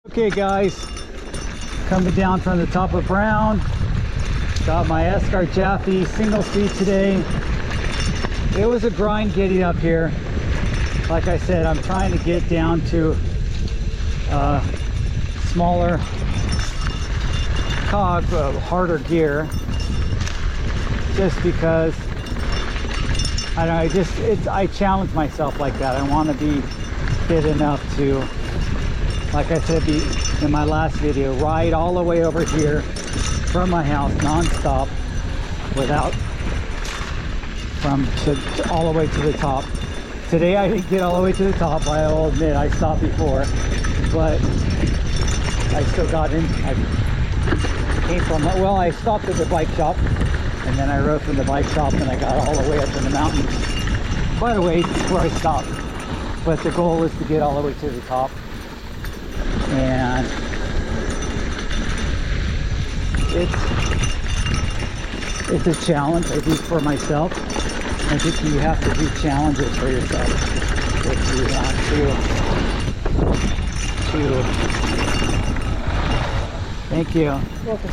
Okay guys, coming down from the top of Brown, got my Escar Jaffe single speed today. It was a grind getting up here. Like I said, I'm trying to get down to smaller cog, harder gear, just because I don't know, I challenge myself like that. I want to be fit enough to, like I said in my last video, ride all the way over here from my house non-stop without all the way to the top. Today I didn't get all the way to the top. I will admit I stopped before, but I still got in. I came from, well, I stopped at the bike shop and then I rode from the bike shop and I got all the way up in the mountains. By the way, this is where I stopped, but the goal is to get all the way to the top. And it's a challenge, I think, for myself. I think you have to do challenges for yourself if you want to thank you. Welcome.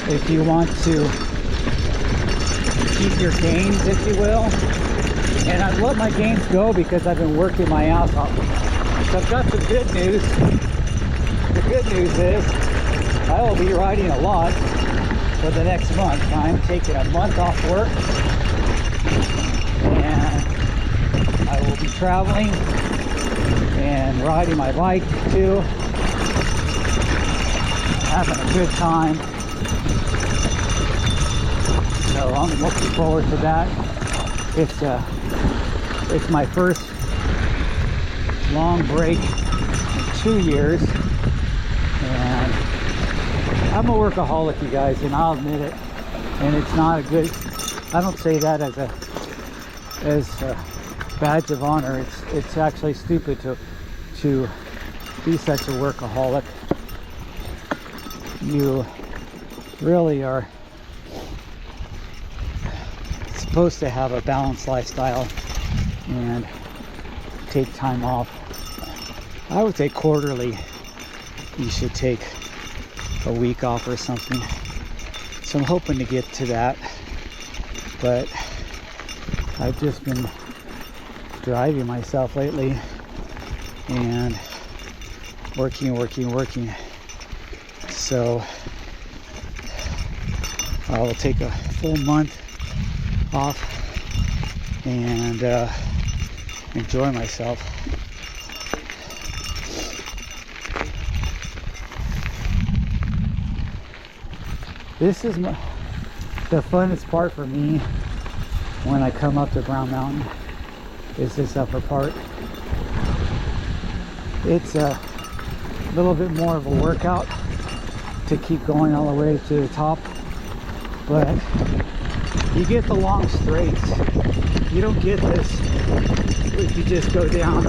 If you want to keep your gains, if you will. And I've let my gains go because I've been working my ass off. So I've got some good news. The good news is I will be riding a lot for the next month. I'm taking a month off work and I will be traveling and riding my bike too, having a good time. So I'm looking forward to that. It's my first long break in 2 years, and I'm a workaholic, you guys, and I'll admit it. And it's not a good, I don't say that as a badge of honor. It's actually stupid to be such a workaholic. You really are supposed to have a balanced lifestyle and take time off. I would say quarterly you should take a week off or something. So I'm hoping to get to that, but I've just been driving myself lately and working. So I will take a full month off and enjoy myself. This is the funnest part for me when I come up to Brown Mountain, is this upper part. It's a little bit more of a workout to keep going all the way to the top, but you get the long straights. You don't get this if you just go down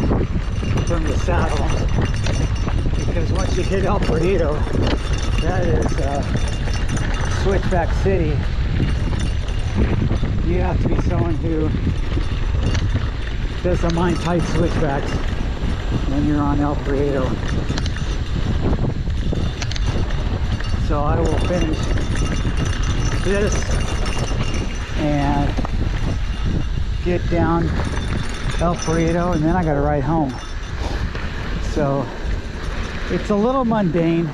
from the saddle, because once you hit El Perito, that is switchback city. You have to be someone who doesn't mind tight switchbacks when you're on El Perito. So I will finish this and get down El Perito, and then I gotta ride home. So it's a little mundane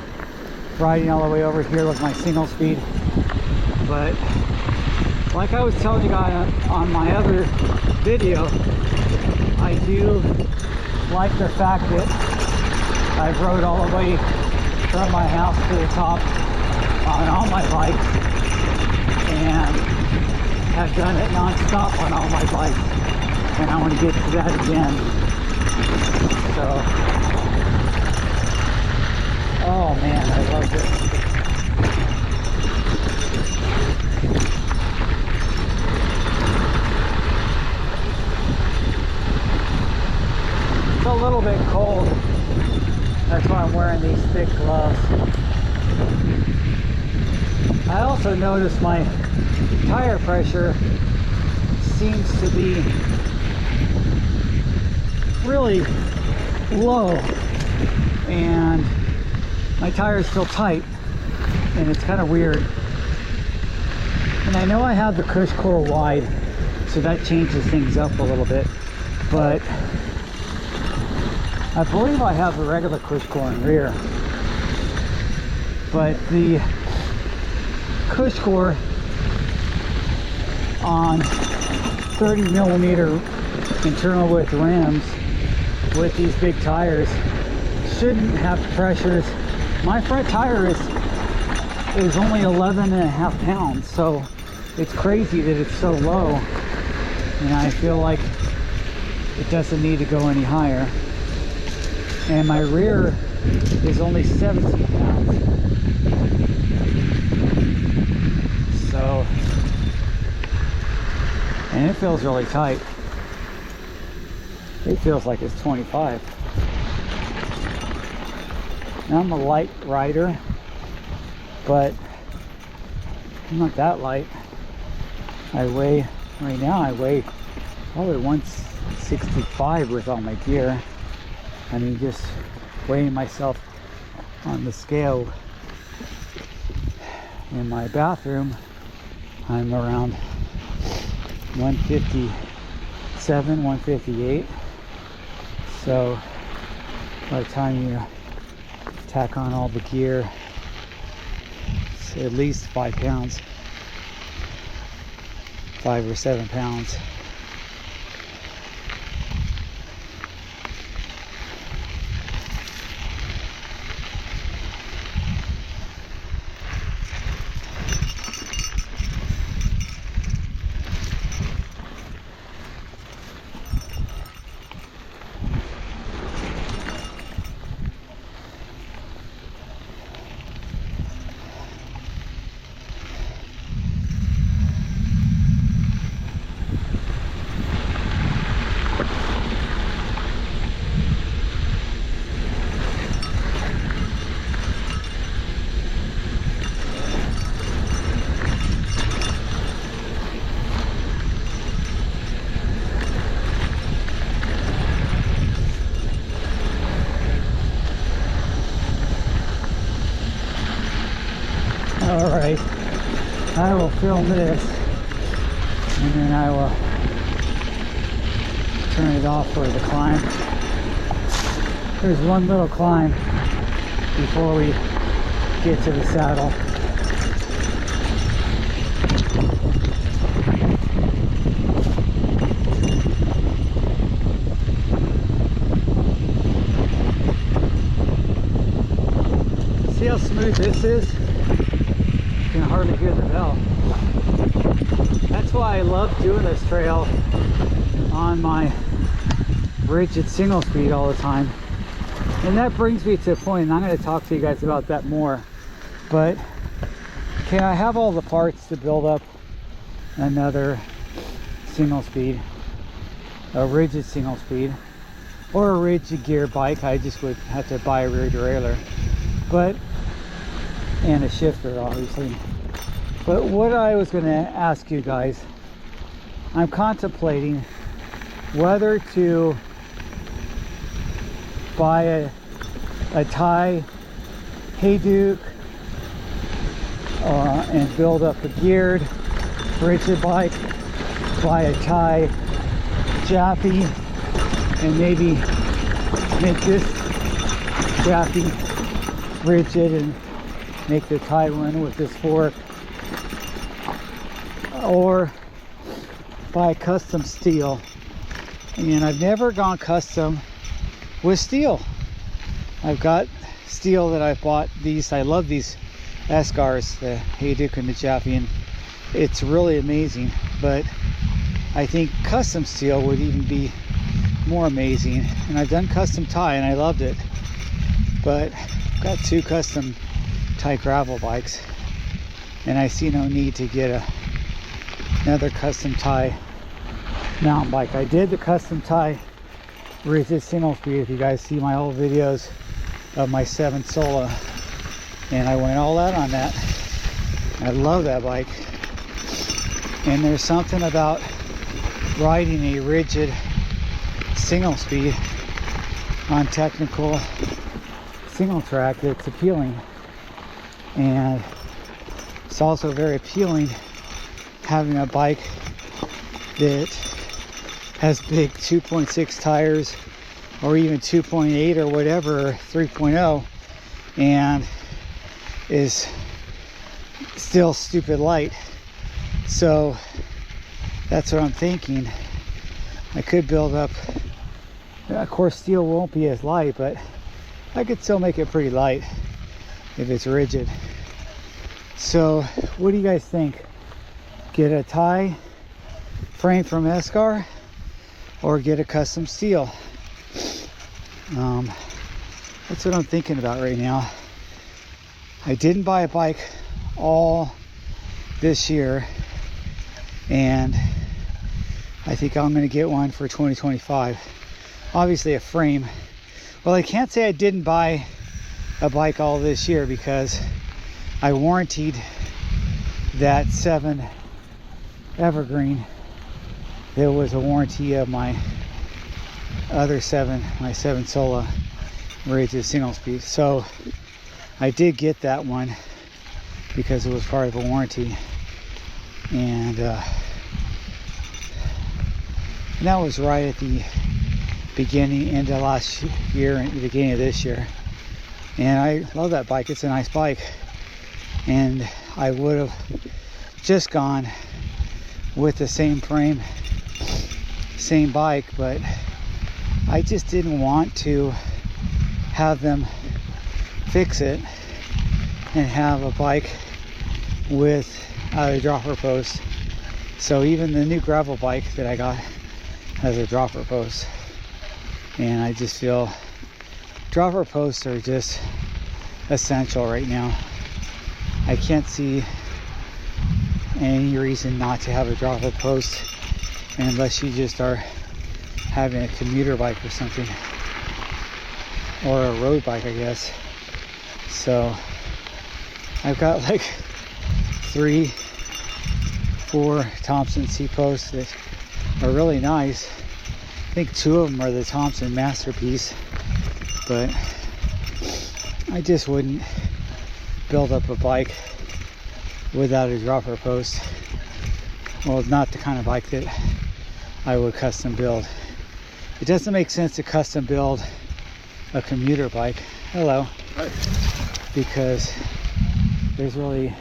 riding all the way over here with my single speed, but like I was telling you guys on my other video, I do like the fact that I've rode all the way from my house to the top on all my bikes and have done it non-stop on all my bikes, and I want to get to that again. So, oh man, I love this. It's a little bit cold. That's why I'm wearing these thick gloves. I also noticed my tire pressure seems to be really low, and my tire is still tight, and it's kind of weird. And I know I have the cush core wide, so that changes things up a little bit, but I believe I have the regular cush core in rear. But the cush core on 30mm internal width rims with these big tires shouldn't have pressures. My front tire is only 11.5 pounds, so it's crazy that it's so low, and I feel like it doesn't need to go any higher. And my rear is only 17 pounds. So, and it feels really tight. It feels like it's 25. Now, I'm a light rider, but I'm not that light. Right now I weigh probably 165 with all my gear. I mean, just weighing myself on the scale in my bathroom, I'm around 157, 158. So by the time you tack on all the gear, it's at least 5 pounds, 5 or 7 pounds. Alright, I will film this and then I will turn it off for the climb. There's one little climb before we get to the saddle. See how smooth this is? You can hardly hear the bell. That's why I love doing this trail on my rigid single speed all the time. And that brings me to a point, and I'm going to talk to you guys about that more. But okay, I have all the parts to build up another single speed, a rigid single speed, or a rigid gear bike. I just would have to buy a rear derailleur, and a shifter, obviously. But what I was going to ask you guys, I'm contemplating whether to buy a Thai Hayduke and build up a geared rigid bike, buy a Thai Jaffe and maybe make this Jaffe rigid and make the Thai one with this fork, or buy custom steel. And I've never gone custom with steel. I've got steel that I bought. These, I love these Escars, the Hayduke and the Jaffe, and it's really amazing. But I think custom steel would even be more amazing. And I've done custom Thai and I loved it, but I've got 2 custom Thai gravel bikes, and I see no need to get another custom Thai mountain bike. I did the custom Thai rigid single speed. If you guys see my old videos of my 7 Sola, and I went all out on that. I love that bike, and there's something about riding a rigid single speed on technical single track that's appealing. And it's also very appealing having a bike that has big 2.6 tires, or even 2.8 or whatever, or 3.0, and is still stupid light. So that's what I'm thinking. I could build up, of course steel won't be as light, but I could still make it pretty light if it's rigid. So what do you guys think? Get a tie frame from Escar or get a custom steel? That's what I'm thinking about right now. I didn't buy a bike all this year, and I think I'm going to get one for 2025. Obviously a frame. Well, I can't say I didn't buy a bike all this year because I warrantied that 7 Evergreen. There was a warranty of my other 7, my 7 Sola rated single speed. So I did get that one because it was part of a warranty. And that was right at the end of last year and the beginning of this year. And I love that bike. It's a nice bike. And I would have just gone with the same frame, same bike, but I just didn't want to have them fix it and have a bike without a dropper post. So even the new gravel bike that I got has a dropper post, and I just feel dropper posts are just essential right now. I can't see any reason not to have a dropper post unless you just are having a commuter bike or something, or a road bike, I guess. So I've got like 3, 4 Thompson C posts that are really nice. I think 2 of them are the Thompson Masterpiece, but I just wouldn't build up a bike without a dropper post. Well, it's not the kind of bike that I would custom build. It doesn't make sense to custom build a commuter bike. Hello. Hi. Because there's really